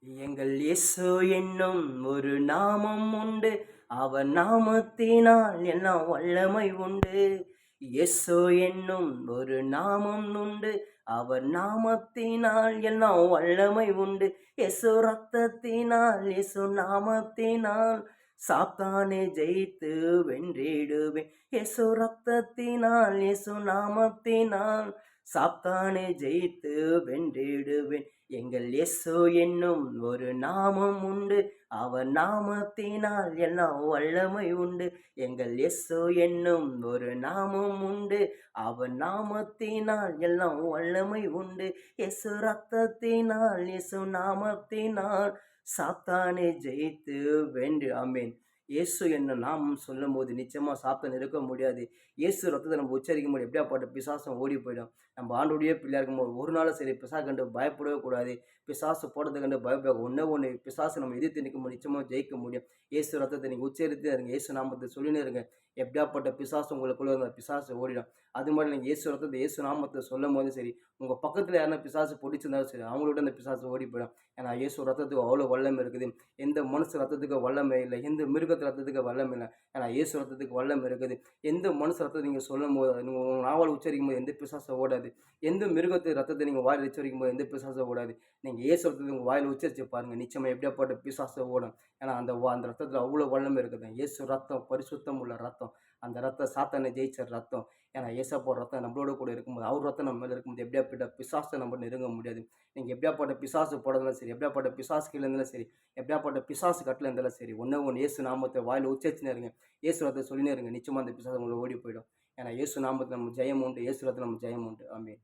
எங்கள் இயேசு என்னும் ஒரு நாமம் உண்டு. அவர் நாமத்தினால் எல்லாம் வல்லமை உண்டு. இயேசு என்னும் ஒரு நாமம் உண்டு. அவர் நாமத்தினால் எல்லாம் வல்லமை உண்டு. இயேசு ரத்தத்தினால், இயேசு நாமத்தினால் சாத்தானை ஜெயித்து வென்றிடுவேன். இயேசு ரத்தத்தினால், இயேசு நாமத்தினால் சாத்தானை ஜெயித்து வென்றிடுவேன். எங்கள் இயேசு என்னும் ஒரு நாமம் உண்டு. அவர் நாமத்தினால் எல்லாம் வல்லமை உண்டு. எங்கள் இயேசு என்னும் ஒரு நாமம் உண்டு. அவர் நாமத்தினால் எல்லாம் வல்லமை உண்டு. இயேசு ரத்தத்தினால், இயேசு நாமத்தினால் சாத்தானை ஜெயித்து வென்று. ஆமென். இயேசு என்ன நாமம் சொல்லும்போது நிச்சயமா சாத்தான் இருக்க முடியாது. இயேசு ரத்தத்தை நம்ம உச்சரிக்கும் போது எப்படியாப்பட்ட பிசாசும் ஓடி போயிடும். நம்ம ஆண்டவருடைய பிள்ளையா இருக்கும்போது ஒரு நாளும் சரி பிசாசு கண்டு பயப்படவே கூடாது. பிசாசு போடுறத கண்டு பயப்பட ஒண்ணு பிசாசு நம்ம எதிர்த்து நிற்கும்போது நிச்சயமா ஜெயிக்க முடியும். இயேசு ரத்தத்தை நீங்க உச்சரித்தே இருங்க. இயேசு நாமத்தை சொல்லினே இருங்க. எப்படியாப்பட்ட பிசாசு உங்களுக்குள்ள இருந்த பிசாசு ஓடிடும். அது மாதிரி நீங்க இயேசு ரத்தத்தை, இயேசு நாமத்தை சொல்லும்போதும் சரி, உங்க பக்கத்துல யாருன்னா பிசாசு பிடிச்சிருந்தாலும் சரி, அவங்களோட அந்த பிசாசு ஓடி போயிடும். ஏன்னா இயேசு ரத்தத்துக்கு அவ்வளோ வல்லமை இருக்குது. எந்த மனுஷ ரத்தத்துக்கு வல்லமை இல்லை. எந்த மிருகத்து ரத்தத்துக்கு வல்லமை இல்லை. ஏன்னா இயேசு ரத்தத்துக்கு வல்லமை இருக்குது. எந்த மனுஷ ரத்தத்தை நீங்க சொல்லும்போது, நீங்க உங்க நாவால் உச்சரிக்கும்போது எந்த பிசாசும் ஓடாது. எந்த மிருகத்து ரத்தத்தை நீங்க வாயில உச்சரிக்கும்போது எந்த பிசாசும் ஓடாது. நீங்க இயேசு ரத்தத்தை உங்க வாயில உச்சரிச்சு பாருங்க. நிச்சயமா எப்படியாப்பட்ட பிசாசு ஓடும். ஏன்னா அந்த ரத்தத்துல அவ்வளோ வல்லமை இருக்குது. இயேசு ரத்தம் பரிசுத்தம் உள்ள ரத்தம். அந்த ரத்தம் சாத்தானை ஜெயிச்ச ரத்தம். ஏன்னா ஏசப்பா ரத்தம் நம்மளோட கூட இருக்கும்போது, அவர் ரத்தம் நம்ம மேல இருக்கும்போது எப்படியாப்பட்ட பிசாசை நம்ம நெருங்க முடியாது. நீங்க எப்படியாப்பட்ட பிசாசு போடுறதுனாலும் சரி, எப்படியாப்பட்ட பிசாசு கீழ இருந்தாலும் சரி, எப்படியாப்பட்ட பிசாசு கட்டுல இருந்தாலும் சரி, ஒண்ணே ஒண்ணு இயேசு நாமத்தை வாயில உச்சரிச்சுனே இருங்க. இயேசு ரத்தத்தை சொல்லினே இருங்க. நிச்சயமா அந்த பிசாசு உங்கள ஓடி போயிடும். ஏன்னா இயேசு நாமத்துல நம்ம ஜெயம் உண்டு. இயேசு ரத்தத்துல நம்ம ஜெயம் உண்டு. ஆமென்.